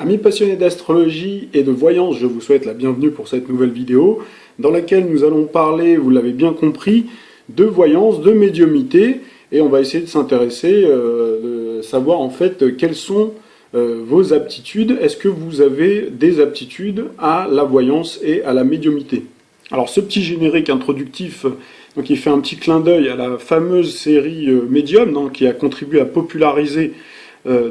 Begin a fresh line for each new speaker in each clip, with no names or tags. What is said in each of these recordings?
Amis passionnés d'astrologie et de voyance, je vous souhaite la bienvenue pour cette nouvelle vidéo dans laquelle nous allons parler, vous l'avez bien compris, de voyance, de médiumnité, et on va essayer de s'intéresser, de savoir en fait quelles sont vos aptitudes. Est-ce que vous avez des aptitudes à la voyance et à la médiumité? Alors ce petit générique introductif, donc il fait un petit clin d'œil à la fameuse série Medium, donc, qui a contribué à populariser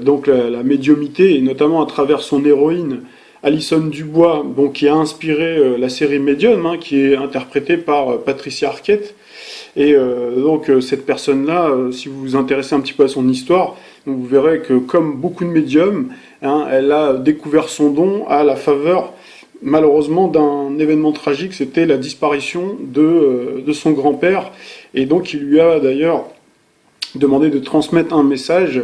donc la médiumité, et notamment à travers son héroïne Alison Dubois, bon, qui a inspiré la série Medium, hein, qui est interprétée par Patricia Arquette. Et donc cette personne-là, si vous vous intéressez un petit peu à son histoire, donc vous verrez que comme beaucoup de médiums, hein, elle a découvert son don à la faveur, malheureusement, d'un événement tragique. C'était la disparition de son grand-père, et donc il lui a d'ailleurs demandé de transmettre un message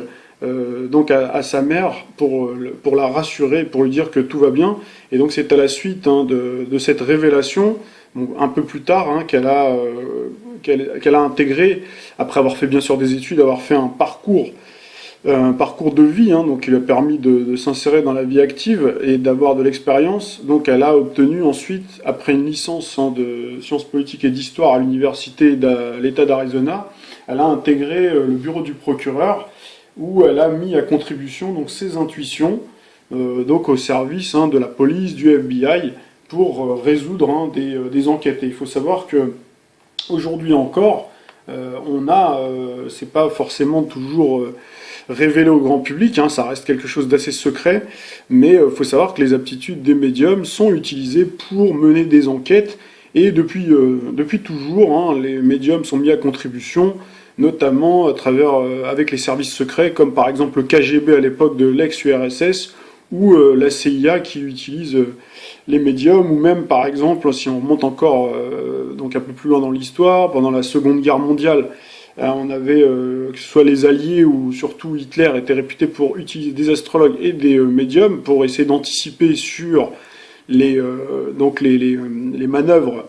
donc à sa mère pour la rassurer, pour lui dire que tout va bien. Et donc c'est à la suite de cette révélation, bon, un peu plus tard, hein, qu'elle a intégré, après avoir fait bien sûr des études, avoir fait un parcours de vie, hein, donc qui lui a permis de s'insérer dans la vie active et d'avoir de l'expérience. Donc elle a obtenu ensuite, après une licence de sciences politiques et d'histoire à l'université de l'État d'Arizona, elle a intégré le bureau du procureur, où elle a mis à contribution donc ses intuitions donc au service de la police, du FBI, pour résoudre des enquêtes. Et il faut savoir que aujourd'hui encore, c'est pas forcément toujours révélé au grand public, hein, ça reste quelque chose d'assez secret, mais il faut savoir que les aptitudes des médiums sont utilisées pour mener des enquêtes, et depuis toujours, hein, les médiums sont mis à contribution, notamment à travers, avec les services secrets, comme par exemple le KGB à l'époque de l'ex-URSS, ou la CIA qui utilise les médiums, ou même par exemple, si on remonte encore donc un peu plus loin dans l'histoire, pendant la Seconde Guerre mondiale, on avait, que ce soit les Alliés ou surtout Hitler, était réputé pour utiliser des astrologues et des médiums pour essayer d'anticiper sur les manœuvres,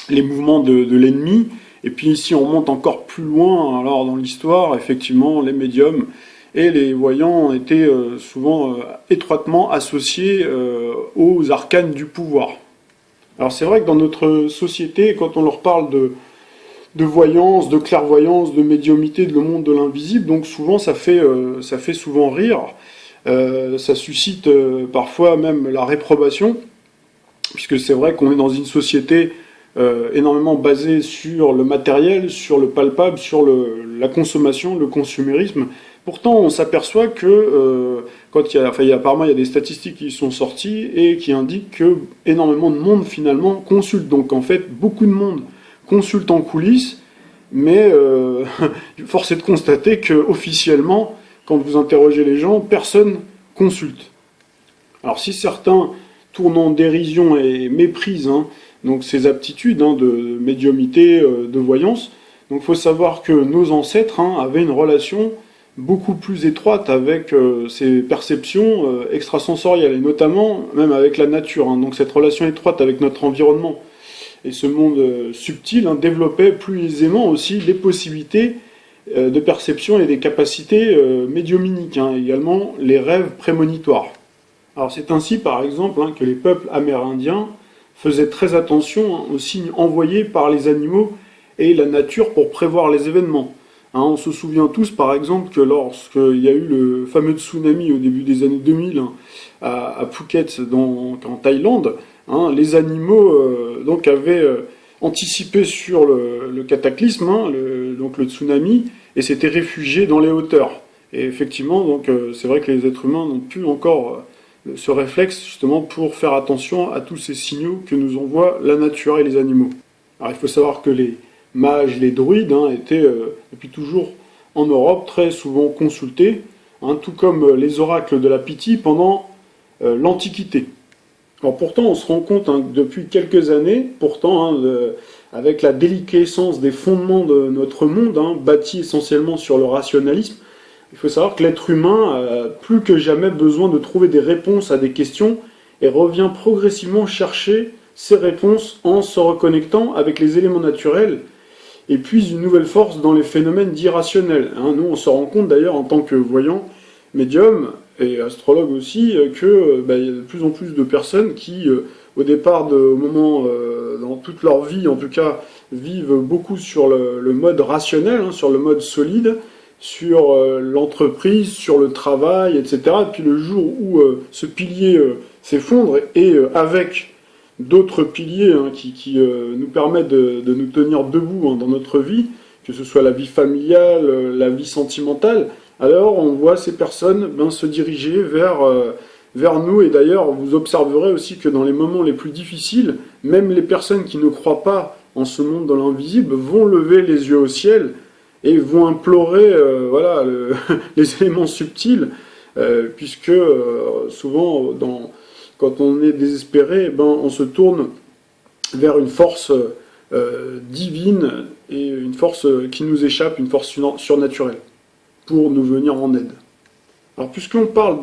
les mouvements de l'ennemi. Et puis si on remonte encore plus loin, alors dans l'histoire, effectivement, les médiums et les voyants étaient souvent étroitement associés aux arcanes du pouvoir. Alors c'est vrai que dans notre société, quand on leur parle de voyance, de clairvoyance, de médiumité, de le monde de l'invisible, donc souvent ça fait souvent rire, ça suscite parfois même la réprobation, puisque c'est vrai qu'on est dans une société énormément basée sur le matériel, sur le palpable, sur la consommation, le consumérisme. Pourtant, on s'aperçoit que apparemment il y a des statistiques qui sont sorties et qui indiquent que énormément de monde finalement consulte. Donc en fait, beaucoup de monde consulte en coulisses, mais force est de constater que officiellement, quand vous interrogez les gens, personne consulte. Alors si certains tournent en dérision et méprisent donc ces aptitudes de médiumité, de voyance, donc il faut savoir que nos ancêtres avaient une relation beaucoup plus étroite avec ces perceptions extrasensorielles, et notamment même avec la nature. Donc cette relation étroite avec notre environnement et ce monde subtil développait plus aisément aussi les possibilités de perception et des capacités médiumniques, également les rêves prémonitoires. Alors c'est ainsi par exemple que les peuples amérindiens faisaient très attention aux signes envoyés par les animaux et la nature pour prévoir les événements. On se souvient tous par exemple que lorsqu'il y a eu le fameux tsunami au début des années 2000 à Phuket, en Thaïlande, les animaux donc avaient anticipé sur le cataclysme, donc le tsunami, et s'étaient réfugiés dans les hauteurs. Et effectivement, donc c'est vrai que les êtres humains n'ont plus encore ce réflexe justement pour faire attention à tous ces signaux que nous envoie la nature et les animaux. Alors il faut savoir que les mages, les druides étaient depuis toujours en Europe très souvent consultés, tout comme les oracles de la Pythie pendant l'Antiquité. Alors pourtant on se rend compte depuis quelques années, avec la déliquescence des fondements de notre monde, bâti essentiellement sur le rationalisme, il faut savoir que l'être humain a plus que jamais besoin de trouver des réponses à des questions et revient progressivement chercher ces réponses en se reconnectant avec les éléments naturels et puise une nouvelle force dans les phénomènes dits rationnels. Nous on se rend compte d'ailleurs en tant que voyants, médiums, et astrologues aussi, que il y a de plus en plus de personnes qui, au départ, au moment, dans toute leur vie en tout cas, vivent beaucoup sur le mode rationnel, hein, sur le mode solide, sur l'entreprise, sur le travail, etc. Et puis le jour où ce pilier s'effondre, et avec d'autres piliers hein, qui nous permettent de nous tenir debout hein, dans notre vie, que ce soit la vie familiale, la vie sentimentale, alors on voit ces personnes se diriger vers nous. Et d'ailleurs, vous observerez aussi que dans les moments les plus difficiles, même les personnes qui ne croient pas en ce monde de l'invisible vont lever les yeux au ciel et vont implorer les éléments subtils, puisque souvent, quand on est désespéré, on se tourne vers une force divine et une force qui nous échappe, une force surnaturelle, pour nous venir en aide. Alors, puisqu'on parle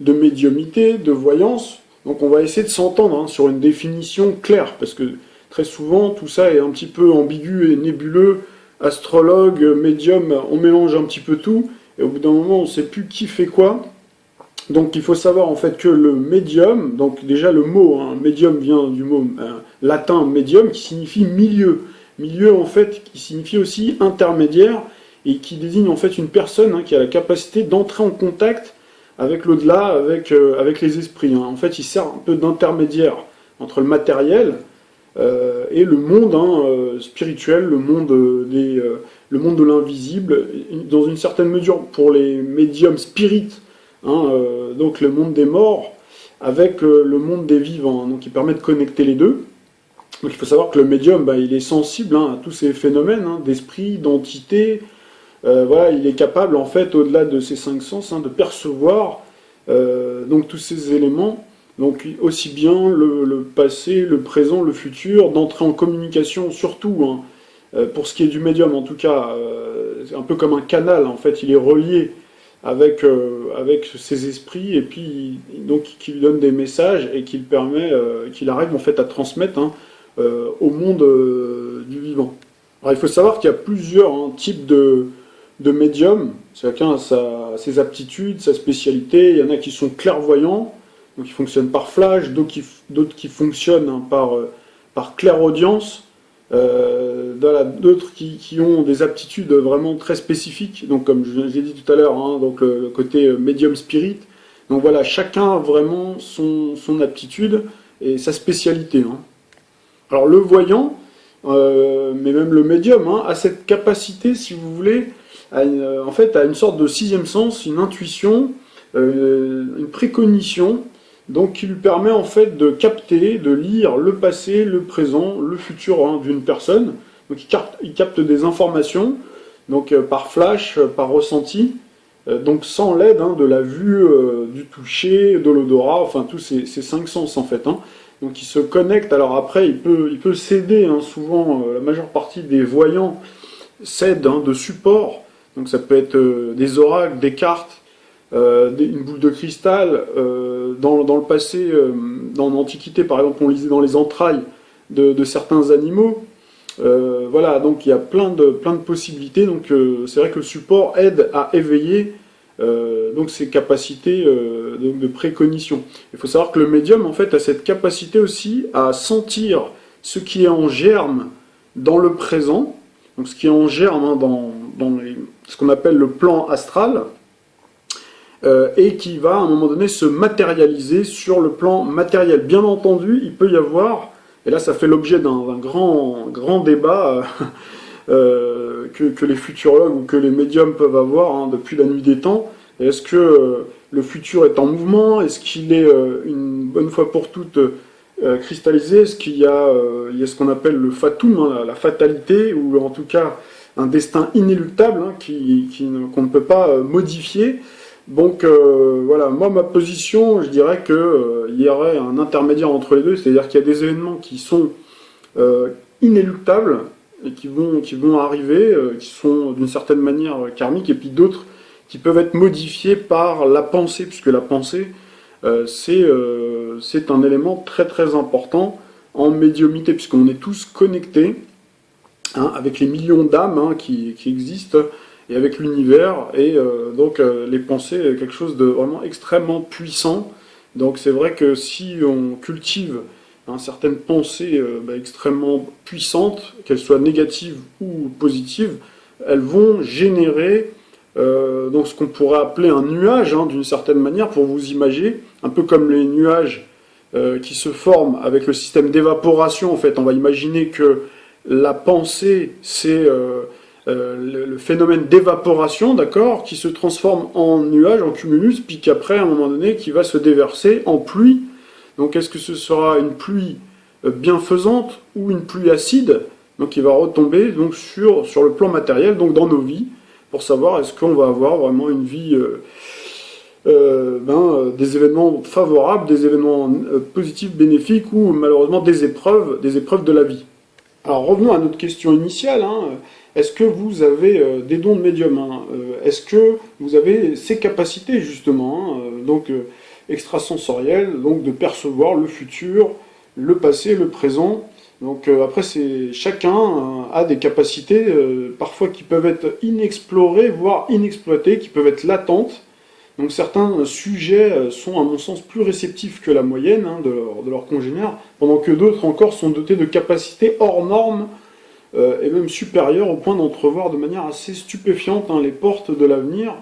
de médiumnité, de voyance, donc on va essayer de s'entendre hein, sur une définition claire, parce que très souvent, tout ça est un petit peu ambigu et nébuleux. Astrologue, médium, on mélange un petit peu tout, et au bout d'un moment, on ne sait plus qui fait quoi. Donc il faut savoir en fait que le médium, donc déjà le mot, hein, médium vient du mot latin médium, qui signifie milieu. Milieu en fait, qui signifie aussi intermédiaire, et qui désigne en fait une personne hein, qui a la capacité d'entrer en contact avec l'au-delà, avec les esprits. Hein. En fait, il sert un peu d'intermédiaire entre le matériel et le monde hein, spirituel, le monde de l'invisible, dans une certaine mesure pour les médiums spirites, hein, donc le monde des morts, avec le monde des vivants. Hein. Donc il permet de connecter les deux. Donc il faut savoir que le médium, il est sensible hein, à tous ces phénomènes hein, d'esprit, d'entité. Voilà, il est capable, en fait, au-delà de ses cinq sens, hein, de percevoir donc tous ces éléments, donc aussi bien le passé, le présent, le futur, d'entrer en communication, surtout, hein, pour ce qui est du médium, en tout cas, c'est un peu comme un canal, en fait, il est relié avec ses esprits, et puis donc qui lui donne des messages, et qui permet, qu'il arrive, en fait, à transmettre hein, au monde du vivant. Alors, il faut savoir qu'il y a plusieurs hein, types de médium, chacun a ses aptitudes, sa spécialité. Il y en a qui sont clairvoyants, donc qui fonctionnent par flash, d'autres qui fonctionnent hein, par clairaudience, d'autres qui ont des aptitudes vraiment très spécifiques, donc comme je l'ai dit tout à l'heure, hein, donc le côté médium spirit. Donc voilà, chacun a vraiment son aptitude et sa spécialité. Hein. Alors le voyant, mais même le médium, hein, a cette capacité, si vous voulez, en fait, à une sorte de sixième sens, une intuition, une précognition, donc qui lui permet en fait de capter, de lire le passé, le présent, le futur hein, d'une personne. Donc il capte des informations, donc par flash, par ressenti, donc sans l'aide hein, de la vue, du toucher, de l'odorat, enfin tous ces cinq sens en fait. Hein. Donc il se connecte. Alors après, il peut s'aider. Hein, souvent, la majeure partie des voyants s'aident hein, de support. Donc ça peut être des oracles, des cartes, une boule de cristal. Dans le passé, dans l'Antiquité, par exemple, on lisait dans les entrailles de certains animaux. Voilà, donc il y a plein de possibilités. Donc c'est vrai que le support aide à éveiller donc ses capacités de précognition. Il faut savoir que le médium, en fait, a cette capacité aussi à sentir ce qui est en germe dans le présent. Donc ce qui est en germe hein, dans ce qu'on appelle le plan astral, et qui va à un moment donné se matérialiser sur le plan matériel. Bien entendu, il peut y avoir, et là ça fait l'objet d'un grand débat que les futurologues ou que les médiums peuvent avoir hein, depuis la nuit des temps. Est-ce que le futur est en mouvement? Est-ce qu'il est une bonne fois pour toutes cristallisé? Est-ce qu'il y a ce qu'on appelle le fatum, hein, la fatalité, ou en tout cas un destin inéluctable hein, qu'on ne peut pas modifier? Donc voilà, moi ma position, je dirais qu'il y aurait un intermédiaire entre les deux, c'est-à-dire qu'il y a des événements qui sont inéluctables et qui vont arriver, qui sont d'une certaine manière karmiques, et puis d'autres qui peuvent être modifiés par la pensée, puisque la pensée c'est un élément très très important en médiumnité, puisqu'on est tous connectés hein, avec les millions d'âmes hein, qui existent. et avec l'univers, et donc les pensées, quelque chose de vraiment extrêmement puissant. Donc c'est vrai que si on cultive certaines pensées extrêmement puissantes, qu'elles soient négatives ou positives, elles vont générer donc ce qu'on pourrait appeler un nuage, d'une certaine manière, pour vous imaginer, un peu comme les nuages qui se forment avec le système d'évaporation. En fait, on va imaginer que la pensée, c'est le phénomène d'évaporation, d'accord, qui se transforme en nuage, en cumulus, puis qu'après, à un moment donné, qui va se déverser en pluie. Donc, est-ce que ce sera une pluie bienfaisante ou une pluie acide, donc qui va retomber donc sur le plan matériel, donc dans nos vies, pour savoir est-ce qu'on va avoir vraiment une vie, des événements favorables, des événements positifs, bénéfiques, ou malheureusement des épreuves de la vie. Alors revenons à notre question initiale. Est-ce que vous avez des dons de médium, est-ce que vous avez ces capacités justement, extrasensorielles, donc de percevoir le futur, le passé, le présent. Donc après, chacun a des capacités parfois qui peuvent être inexplorées, voire inexploitées, qui peuvent être latentes. Donc certains sujets sont à mon sens plus réceptifs que la moyenne de leurs congénères, pendant que d'autres encore sont dotés de capacités hors normes et même supérieures au point d'entrevoir de manière assez stupéfiante les portes de l'avenir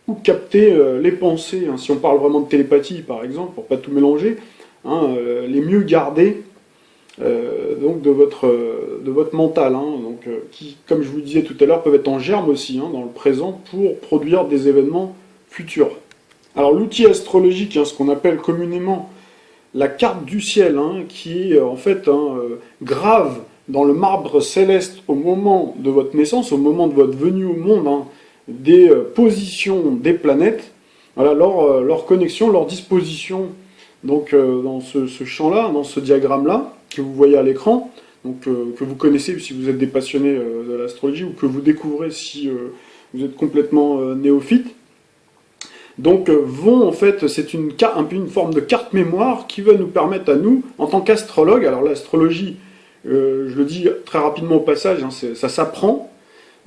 ou capter les pensées. Si on parle vraiment de télépathie par exemple, pour pas tout mélanger, les mieux gardées donc de votre mental, qui, comme je vous le disais tout à l'heure, peuvent être en germe aussi dans le présent pour produire des événements futurs. Alors l'outil astrologique, ce qu'on appelle communément la carte du ciel, qui est en fait grave dans le marbre céleste au moment de votre naissance, au moment de votre venue au monde, des positions des planètes, voilà, leur connexion, leur disposition donc, dans ce champ-là, dans ce diagramme-là, que vous voyez à l'écran, donc que vous connaissez si vous êtes des passionnés de l'astrologie, ou que vous découvrez si vous êtes complètement néophyte. Donc en fait, c'est un peu une forme de carte mémoire qui va nous permettre à nous, en tant qu'astrologue, alors l'astrologie, je le dis très rapidement au passage, ça s'apprend,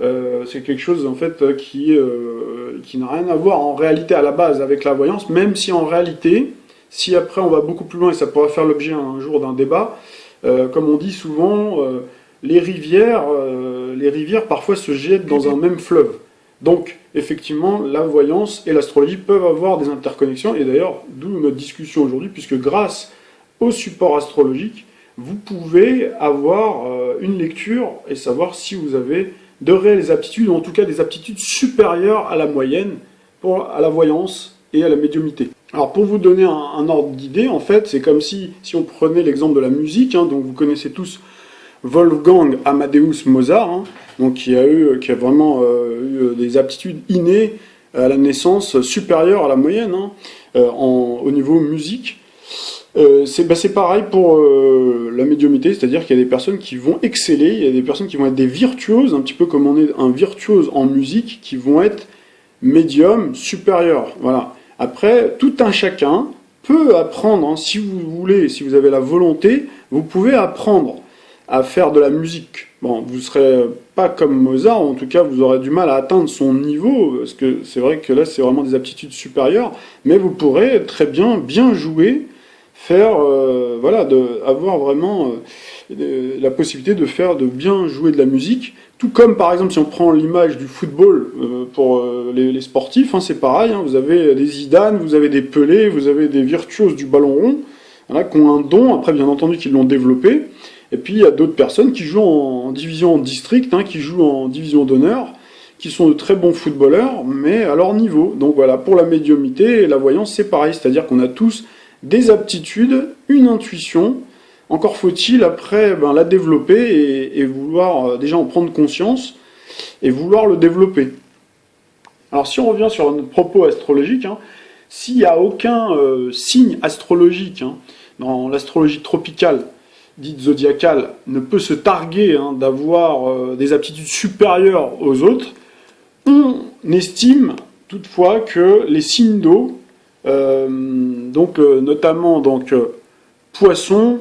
c'est quelque chose en fait qui n'a rien à voir en réalité à la base avec la voyance, même si en réalité, si après on va beaucoup plus loin, et ça pourra faire l'objet un jour d'un débat, comme on dit souvent, les rivières parfois se jettent dans un même fleuve. Donc, effectivement, la voyance et l'astrologie peuvent avoir des interconnexions, et d'ailleurs, d'où notre discussion aujourd'hui, puisque grâce au support astrologique, vous pouvez avoir une lecture et savoir si vous avez de réelles aptitudes, ou en tout cas des aptitudes supérieures à la moyenne à la voyance et à la médiumnité. Alors, pour vous donner un ordre d'idée, en fait, c'est comme si on prenait l'exemple de la musique, donc vous connaissez tous Wolfgang Amadeus Mozart, donc qui a vraiment eu des aptitudes innées à la naissance supérieures à la moyenne au niveau musique. C'est pareil pour la médiumnité, c'est-à-dire qu'il y a des personnes qui vont exceller, il y a des personnes qui vont être des virtuoses, un petit peu comme on est un virtuose en musique, qui vont être médium supérieurs. Voilà. Après, tout un chacun peut apprendre, si vous voulez, si vous avez la volonté, vous pouvez apprendre à faire de la musique. Bon, vous ne serez pas comme Mozart, en tout cas vous aurez du mal à atteindre son niveau, parce que c'est vrai que là c'est vraiment des aptitudes supérieures, mais vous pourrez très bien jouer, faire, avoir vraiment la possibilité de bien jouer de la musique, tout comme par exemple si on prend l'image du football pour les sportifs, c'est pareil, vous avez des Zidane, vous avez des Pelé, vous avez des virtuoses du ballon rond, qui ont un don, après bien entendu qu'ils l'ont développé. Et puis il y a d'autres personnes qui jouent en division district, qui jouent en division d'honneur, qui sont de très bons footballeurs, mais à leur niveau. Donc voilà, pour la médiumnité et la voyance, c'est pareil, c'est-à-dire qu'on a tous des aptitudes, une intuition, encore faut-il après la développer et vouloir déjà en prendre conscience et vouloir le développer. Alors si on revient sur notre propos astrologique, s'il n'y a aucun signe astrologique dans l'astrologie tropicale, dite zodiacale, ne peut se targuer d'avoir des aptitudes supérieures aux autres, on estime toutefois que les signes d'eau, notamment Poisson,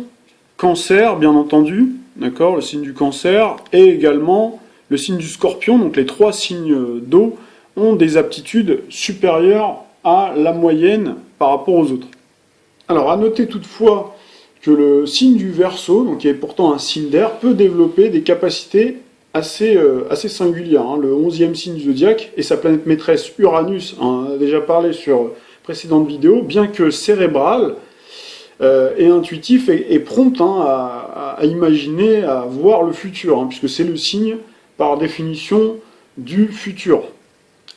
Cancer bien entendu, d'accord, le signe du Cancer, et également le signe du Scorpion, donc les 3 signes d'eau, ont des aptitudes supérieures à la moyenne par rapport aux autres. Alors à noter toutefois que le signe du Verseau, donc qui est pourtant un signe d'air, peut développer des capacités assez singulières. Hein. Le 11e signe du zodiaque et sa planète maîtresse Uranus, on en a déjà parlé sur précédentes vidéos, bien que cérébral et intuitif et prompt hein, à imaginer, à voir le futur, hein, puisque c'est le signe par définition du futur.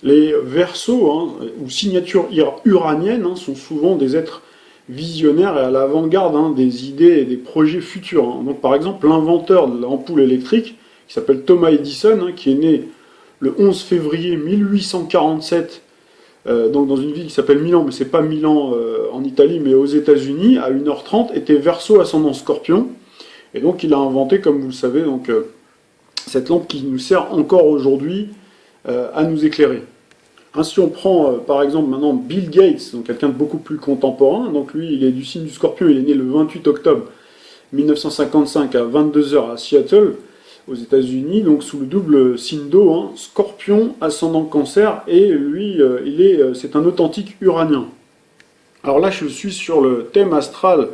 Les Verseaux, hein, ou signatures uraniennes, hein, sont souvent des êtres visionnaires et à l'avant-garde hein, des idées et des projets futurs. Hein. Donc par exemple, l'inventeur de l'ampoule électrique, qui s'appelle Thomas Edison, hein, qui est né le 11 février 1847, donc dans une ville qui s'appelle Milan, mais c'est pas Milan en Italie, mais aux États-Unis, à 1h30, était Verseau ascendant Scorpion. Et donc il a inventé, comme vous le savez, donc, cette lampe qui nous sert encore aujourd'hui à nous éclairer. Hein, si on prend par exemple maintenant Bill Gates, donc quelqu'un de beaucoup plus contemporain, donc lui il est du signe du Scorpion, il est né le 28 octobre 1955 à 22h à Seattle, aux États-Unis, donc sous le double signe d'eau, hein, Scorpion, ascendant Cancer, et lui c'est un authentique uranien. Alors là je suis sur le thème astral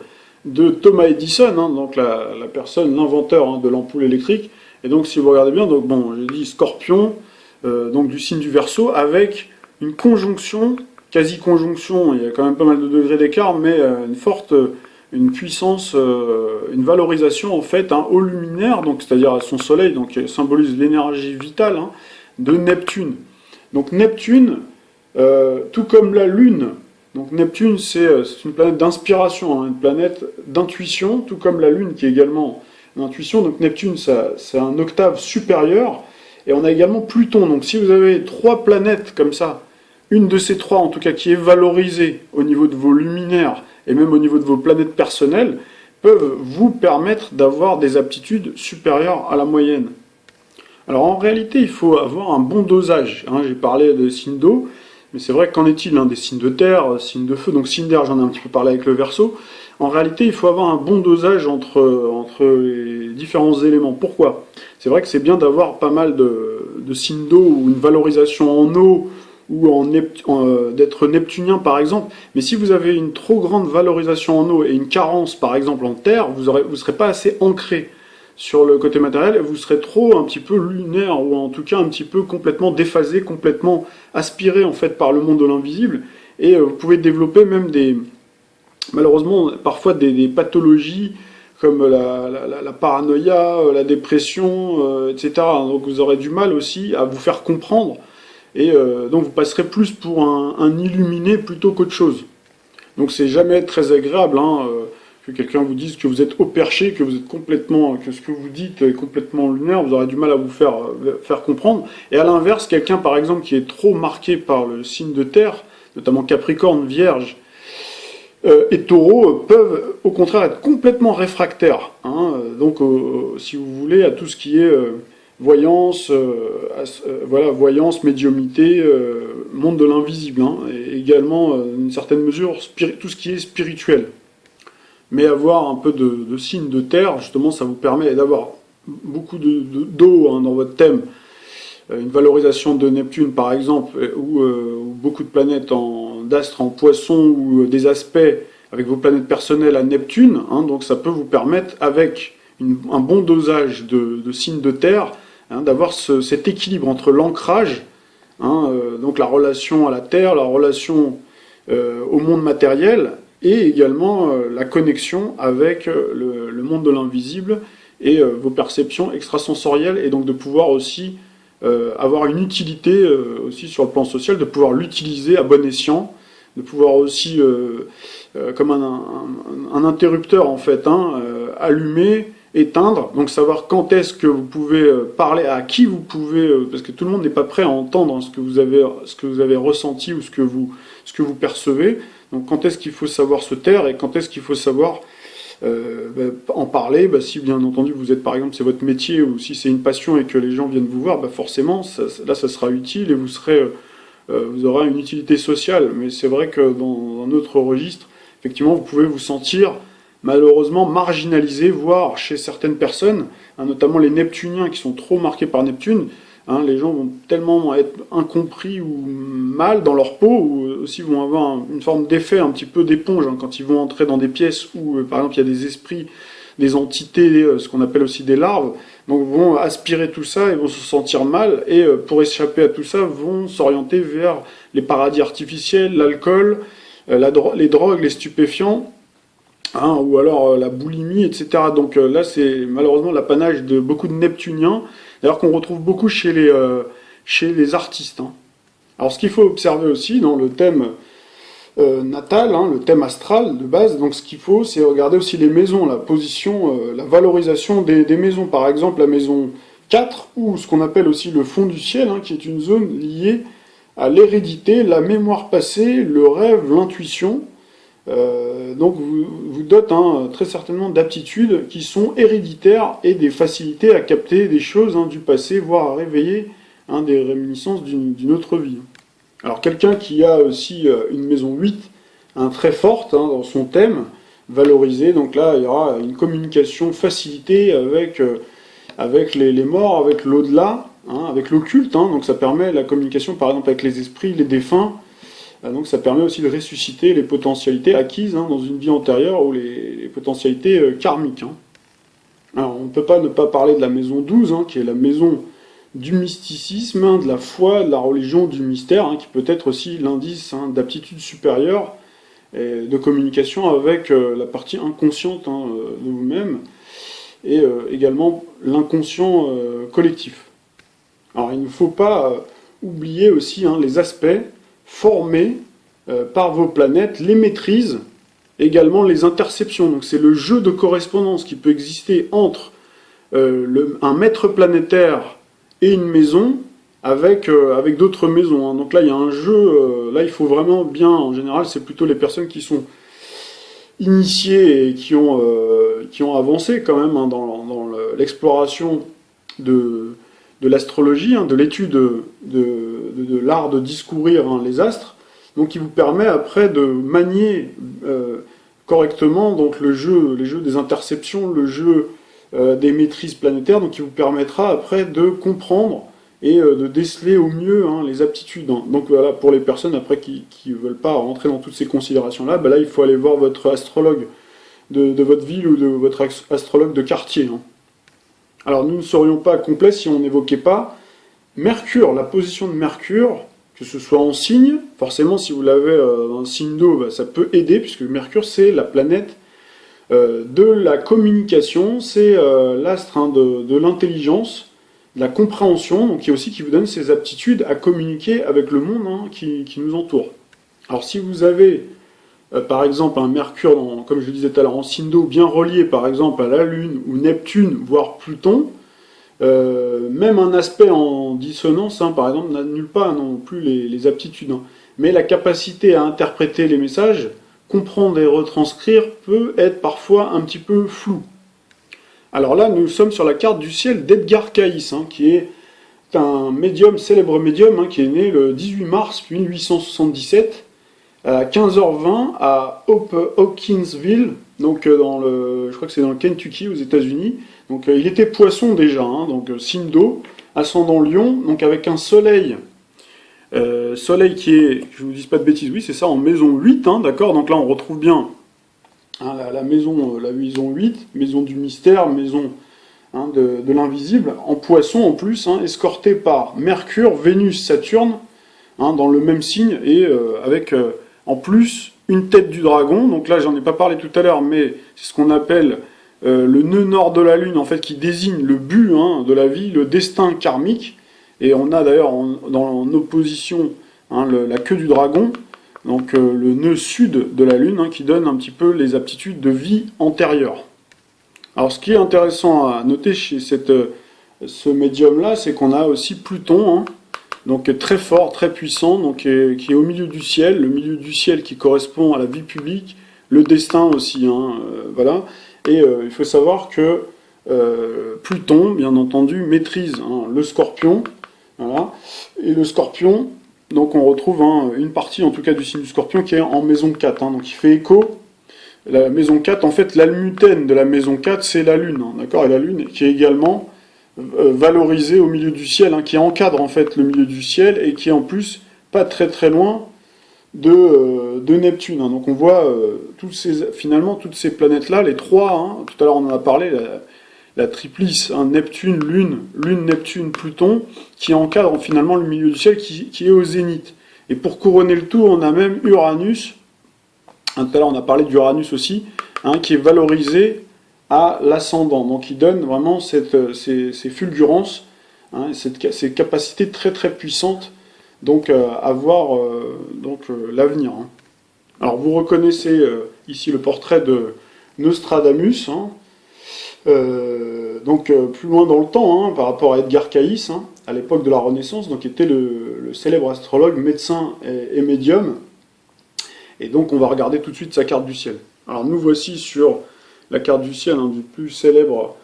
de Thomas Edison, hein, donc la personne, l'inventeur hein, de l'ampoule électrique, et donc si vous regardez bien, donc bon, j'ai dit Scorpion, donc du signe du Verseau, avec une conjonction, quasi-conjonction, il y a quand même pas mal de degrés d'écart, mais une puissance, une valorisation en fait hein, au luminaire, donc c'est-à-dire à son soleil, donc qui symbolise l'énergie vitale hein, de Neptune. Donc Neptune, tout comme la Lune, donc Neptune c'est une planète d'inspiration, hein, une planète d'intuition, tout comme la Lune qui est également l'intuition, donc Neptune c'est un octave supérieur. Et on a également Pluton. Donc si vous avez 3 planètes comme ça, une de ces 3 en tout cas qui est valorisée au niveau de vos luminaires et même au niveau de vos planètes personnelles, peuvent vous permettre d'avoir des aptitudes supérieures à la moyenne. Alors en réalité, il faut avoir un bon dosage. Hein. J'ai parlé des signes d'eau, mais c'est vrai qu'en est-il hein, des signes de terre, signes de feu. Donc signes d'air, j'en ai un petit peu parlé avec le Verseau. En réalité, il faut avoir un bon dosage entre les différents éléments. Pourquoi ? C'est vrai que c'est bien d'avoir pas mal de signes d'eau ou une valorisation en eau ou d'être neptunien par exemple. Mais si vous avez une trop grande valorisation en eau et une carence par exemple en terre, vous ne serez pas assez ancré sur le côté matériel et vous serez trop un petit peu lunaire ou en tout cas un petit peu complètement déphasé, complètement aspiré en fait par le monde de l'invisible. Et vous pouvez développer même malheureusement parfois des pathologies comme la paranoïa, la dépression, etc. Donc vous aurez du mal aussi à vous faire comprendre, et donc vous passerez plus pour un illuminé plutôt qu'autre chose. Donc c'est jamais très agréable hein, que quelqu'un vous dise que vous êtes au perché, que ce que vous dites est complètement lunaire, vous aurez du mal à vous faire comprendre. Et à l'inverse, quelqu'un par exemple qui est trop marqué par le signe de terre, notamment Capricorne, Vierge, et Taureau peuvent au contraire être complètement réfractaires. Hein, donc, si vous voulez, à tout ce qui est voyance, voyance, médiumnité, monde de l'invisible, hein, et également, d'une certaine mesure, tout ce qui est spirituel. Mais avoir un peu de signes de terre, justement, ça vous permet d'avoir beaucoup d'eau hein, dans votre thème. Une valorisation de Neptune, par exemple, ou beaucoup de planètes d'astres en poisson, ou des aspects avec vos planètes personnelles à Neptune, hein, donc ça peut vous permettre, avec un bon dosage de signes de terre, hein, d'avoir cet équilibre entre l'ancrage, hein, donc la relation à la Terre, la relation au monde matériel, et également la connexion avec le monde de l'invisible et vos perceptions extrasensorielles, et donc de pouvoir aussi avoir une utilité aussi sur le plan social, de pouvoir l'utiliser à bon escient, de pouvoir aussi, comme un interrupteur en fait, hein, allumer, éteindre, donc savoir quand est-ce que vous pouvez parler, à qui vous pouvez, parce que tout le monde n'est pas prêt à entendre ce que vous avez ressenti ou ce que vous percevez, donc quand est-ce qu'il faut savoir se taire et quand est-ce qu'il faut savoir en parler, si bien entendu vous êtes par exemple, c'est votre métier ou si c'est une passion et que les gens viennent vous voir, forcément là ça sera utile et vous aurez une utilité sociale. Mais c'est vrai que dans un autre registre, effectivement vous pouvez vous sentir malheureusement marginalisé, voire chez certaines personnes, notamment les Neptuniens qui sont trop marqués par Neptune. Les gens vont tellement être incompris ou mal dans leur peau, ou aussi vont avoir une forme d'effet un petit peu d'éponge quand ils vont entrer dans des pièces où, par exemple, il y a des esprits, des entités, ce qu'on appelle aussi des larves, donc vont aspirer tout ça et vont se sentir mal, et pour échapper à tout ça, vont s'orienter vers les paradis artificiels, l'alcool, les drogues, les stupéfiants, ou alors la boulimie, etc. Donc là, c'est malheureusement l'apanage de beaucoup de Neptuniens, d'ailleurs qu'on retrouve beaucoup chez les artistes. Alors ce qu'il faut observer aussi dans le thème natal, le thème astral de base, donc ce qu'il faut, c'est regarder aussi les maisons, la position, la valorisation des maisons. Par exemple, la maison 4, ou ce qu'on appelle aussi le fond du ciel, qui est une zone liée à l'hérédité, la mémoire passée, le rêve, l'intuition. Donc vous dote très certainement d'aptitudes qui sont héréditaires et des facilités à capter des choses du passé, voire à réveiller des réminiscences d'une autre vie. Alors quelqu'un qui a aussi une maison 8, très forte dans son thème, valorisé, donc là il y aura une communication facilitée avec les morts, avec l'au-delà, avec l'occulte, donc ça permet la communication par exemple avec les esprits, les défunts. Donc ça permet aussi de ressusciter les potentialités acquises dans une vie antérieure ou les potentialités karmiques. Alors on ne peut pas ne pas parler de la maison 12, qui est la maison du mysticisme, de la foi, de la religion, du mystère, qui peut être aussi l'indice d'aptitude supérieure et de communication avec la partie inconsciente de vous-même, et également l'inconscient collectif. Alors il ne faut pas oublier aussi les aspects formés par vos planètes, les maîtrises, également les interceptions. Donc c'est le jeu de correspondance qui peut exister entre un maître planétaire et une maison avec d'autres maisons. Donc là il y a un jeu, là il faut vraiment bien, en général c'est plutôt les personnes qui sont initiées et qui ont avancé quand même dans l'exploration de l'astrologie, de l'étude de l'art de discourir les astres, donc qui vous permet après de manier correctement donc les jeux des interceptions, le jeu des maîtrises planétaires, donc qui vous permettra après de comprendre et de déceler au mieux les aptitudes. Donc voilà, pour les personnes après qui ne veulent pas rentrer dans toutes ces considérations-là, là il faut aller voir votre astrologue de votre ville ou de votre astrologue de quartier. Alors nous ne serions pas complets si on n'évoquait pas Mercure, la position de Mercure, que ce soit en signe, forcément si vous l'avez dans un signe d'eau, ça peut aider, puisque Mercure c'est la planète de la communication, c'est l'astre de l'intelligence, de la compréhension, donc qui vous donne ces aptitudes à communiquer avec le monde qui nous entoure. Alors si vous avez par exemple un Mercure, comme je le disais tout à l'heure, en signe d'eau, bien relié par exemple à la Lune ou Neptune, voire Pluton, même un aspect en dissonance, par exemple, n'annule pas non plus les aptitudes. Mais la capacité à interpréter les messages, comprendre et retranscrire peut être parfois un petit peu flou. Alors là, nous sommes sur la carte du ciel d'Edgar Cayce, qui est un médium, célèbre médium, qui est né le 18 mars 1877, à 15h20 à Hawkinsville, donc je crois que c'est dans le Kentucky aux États-Unis. Donc il était poisson déjà, donc signe d'eau, ascendant Lion, donc avec un soleil qui est, je ne vous dis pas de bêtises, oui c'est ça, en maison 8, d'accord, donc là on retrouve bien la maison 8, maison du mystère, maison de l'invisible, en poisson en plus, escorté par Mercure, Vénus, Saturne, dans le même signe, et avec en plus une tête du dragon. Donc là j'en ai pas parlé tout à l'heure, mais c'est ce qu'on appelle le nœud nord de la Lune, en fait, qui désigne le but de la vie, le destin karmique. Et on a d'ailleurs en opposition la queue du dragon, donc le nœud sud de la Lune, qui donne un petit peu les aptitudes de vie antérieure. Alors ce qui est intéressant à noter chez ce médium-là, c'est qu'on a aussi Pluton, donc très fort, très puissant, donc qui est au milieu du ciel, le milieu du ciel qui correspond à la vie publique, le destin aussi, voilà. Et il faut savoir que Pluton, bien entendu, maîtrise le Scorpion, voilà. Et le Scorpion, donc on retrouve une partie en tout cas du signe du Scorpion qui est en maison 4, donc il fait écho La maison 4, en fait, l'almutène de la maison 4, c'est la Lune, hein, d'accord? Et la Lune qui est également valorisée au milieu du ciel, hein, qui encadre en fait le milieu du ciel et qui est en plus pas très très loin de Neptune. Hein. Donc on voit finalement toutes ces planètes-là, les trois, hein, tout à l'heure on en a parlé, la triplice, hein, Neptune, Lune, Neptune, Pluton, qui encadre finalement le milieu du ciel qui est au zénith. Et pour couronner le tout, on a même Uranus, hein, tout à l'heure on a parlé d'Uranus aussi, hein, qui est valorisé à l'ascendant. Donc il donne vraiment ces fulgurances, hein, ces capacités très très puissantes donc à voir l'avenir. Hein. Alors vous reconnaissez ici le portrait de Nostradamus, hein, plus loin dans le temps, hein, par rapport à Edgar Cayce, hein, à l'époque de la Renaissance, donc était le célèbre astrologue, médecin et médium. Et donc on va regarder tout de suite sa carte du ciel. Alors nous voici sur la carte du ciel, hein, du plus célèbre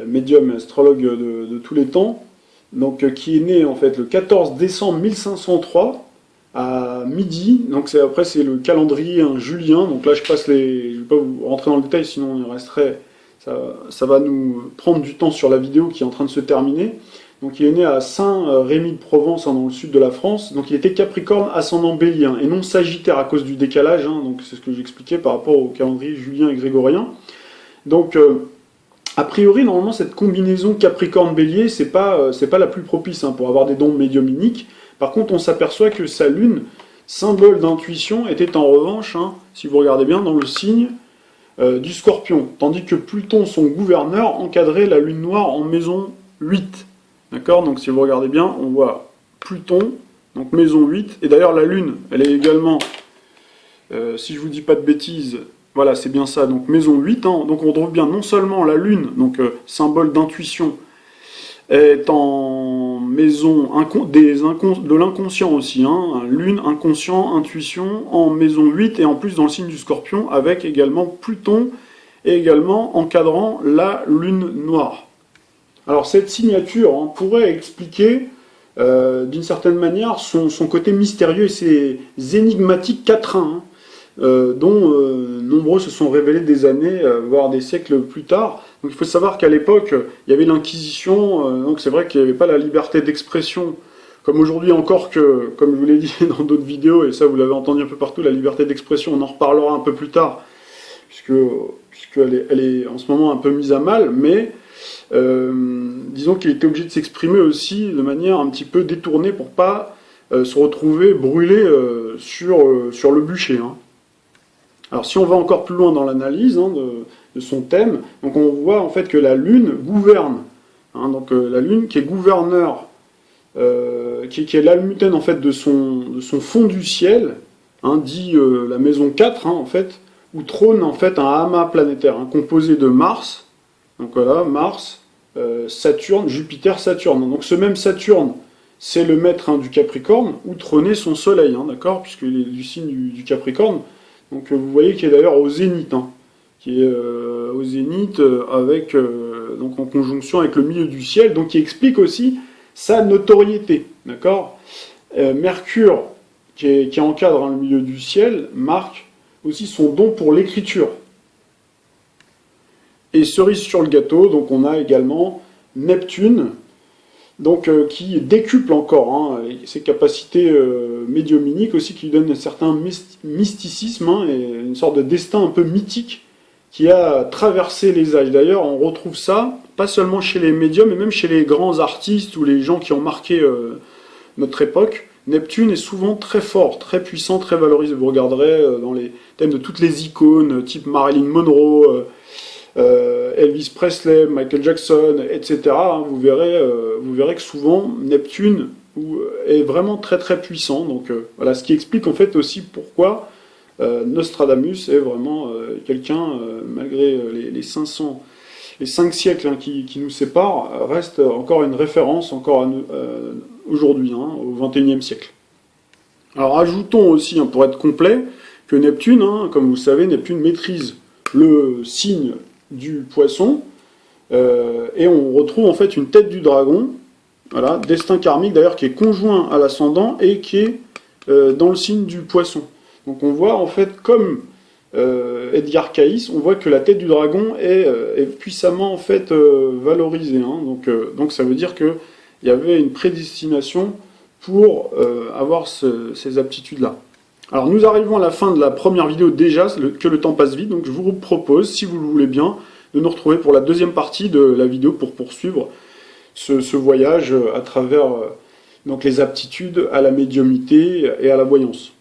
médium et astrologue de tous les temps, donc qui est né en fait le 14 décembre 1503 à midi. Donc après c'est le calendrier julien. Donc là je vais pas vous rentrer dans le détail, sinon il resterait, ça va nous prendre du temps sur la vidéo qui est en train de se terminer. Donc il est né à Saint-Rémy de Provence, hein, dans le sud de la France. Donc il était Capricorne ascendant Bélier, hein, et non Sagittaire à cause du décalage. Hein, donc c'est ce que j'expliquais par rapport au calendrier julien et grégorien. Donc a priori, normalement, cette combinaison Capricorne-Bélier, c'est pas la plus propice, hein, pour avoir des dons médiumniques. Par contre, on s'aperçoit que sa lune, symbole d'intuition, était en revanche, hein, si vous regardez bien, dans le signe du Scorpion. Tandis que Pluton, son gouverneur, encadrait la lune noire en maison 8. D'accord? Donc si vous regardez bien, on voit Pluton, donc maison 8. Et d'ailleurs, la lune, elle est également, si je vous dis pas de bêtises, voilà, c'est bien ça, donc maison 8, hein, donc on retrouve bien non seulement la lune, donc symbole d'intuition, est en maison de l'inconscient aussi, hein, lune, inconscient, intuition, en maison 8, et en plus dans le signe du Scorpion, avec également Pluton, et également encadrant la lune noire. Alors cette signature, hein, pourrait expliquer d'une certaine manière son côté mystérieux et ses énigmatiques quatrains, hein, dont nombreux se sont révélés des années, voire des siècles plus tard. Donc il faut savoir qu'à l'époque, il y avait l'Inquisition, donc c'est vrai qu'il n'y avait pas la liberté d'expression, comme aujourd'hui encore que, comme je vous l'ai dit dans d'autres vidéos, et ça vous l'avez entendu un peu partout, la liberté d'expression, on en reparlera un peu plus tard, puisqu'elle est en ce moment un peu mise à mal, mais disons qu'il était obligé de s'exprimer aussi de manière un petit peu détournée pour pas se retrouver brûlé sur le bûcher. Hein. Alors si on va encore plus loin dans l'analyse, hein, de son thème, donc on voit en fait que la Lune gouverne, hein, donc la Lune qui est gouverneur, qui est l'almutène en fait de son fond du ciel, hein, dit la maison 4, hein, en fait, où trône en fait un amas planétaire, hein, composé de Mars, donc voilà, Mars, Saturne, Jupiter, Saturne. Donc ce même Saturne, c'est le maître, hein, du Capricorne, où trônait son Soleil, hein, d'accord, puisqu'il est du signe du Capricorne. Donc vous voyez qu'il est d'ailleurs au zénith, hein, qui est au zénith avec donc en conjonction avec le milieu du ciel, donc qui explique aussi sa notoriété, d'accord. Mercure, qui encadre, hein, le milieu du ciel, marque aussi son don pour l'écriture. Et cerise sur le gâteau, donc on a également Neptune, donc qui décuple encore, hein, ses capacités médiumniques aussi, qui lui donnent un certain mysticisme, hein, et une sorte de destin un peu mythique qui a traversé les âges. D'ailleurs, on retrouve ça, pas seulement chez les médiums, mais même chez les grands artistes ou les gens qui ont marqué notre époque. Neptune est souvent très fort, très puissant, très valorisé. Vous regarderez dans les thèmes de toutes les icônes, type Marilyn Monroe, Elvis Presley, Michael Jackson, etc. Hein, vous verrez que souvent Neptune est vraiment très très puissant. Donc voilà, ce qui explique en fait aussi pourquoi Nostradamus est vraiment quelqu'un, malgré les 5 siècles, hein, qui nous séparent, reste encore une référence encore aujourd'hui, hein, au XXIe siècle. Alors ajoutons aussi, hein, pour être complet, que Neptune, hein, comme vous le savez, Neptune maîtrise le signe du Poisson, et on retrouve en fait une tête du dragon, voilà, destin karmique d'ailleurs qui est conjoint à l'ascendant et qui est dans le signe du Poisson. Donc on voit en fait comme Edgar Cayce, on voit que la tête du dragon est puissamment en fait valorisée. Hein. Donc ça veut dire qu'il y avait une prédestination pour avoir ces aptitudes-là. Alors nous arrivons à la fin de la première vidéo déjà, que le temps passe vite, donc je vous propose, si vous le voulez bien, de nous retrouver pour la deuxième partie de la vidéo pour poursuivre ce voyage à travers donc les aptitudes à la médiumnité et à la voyance.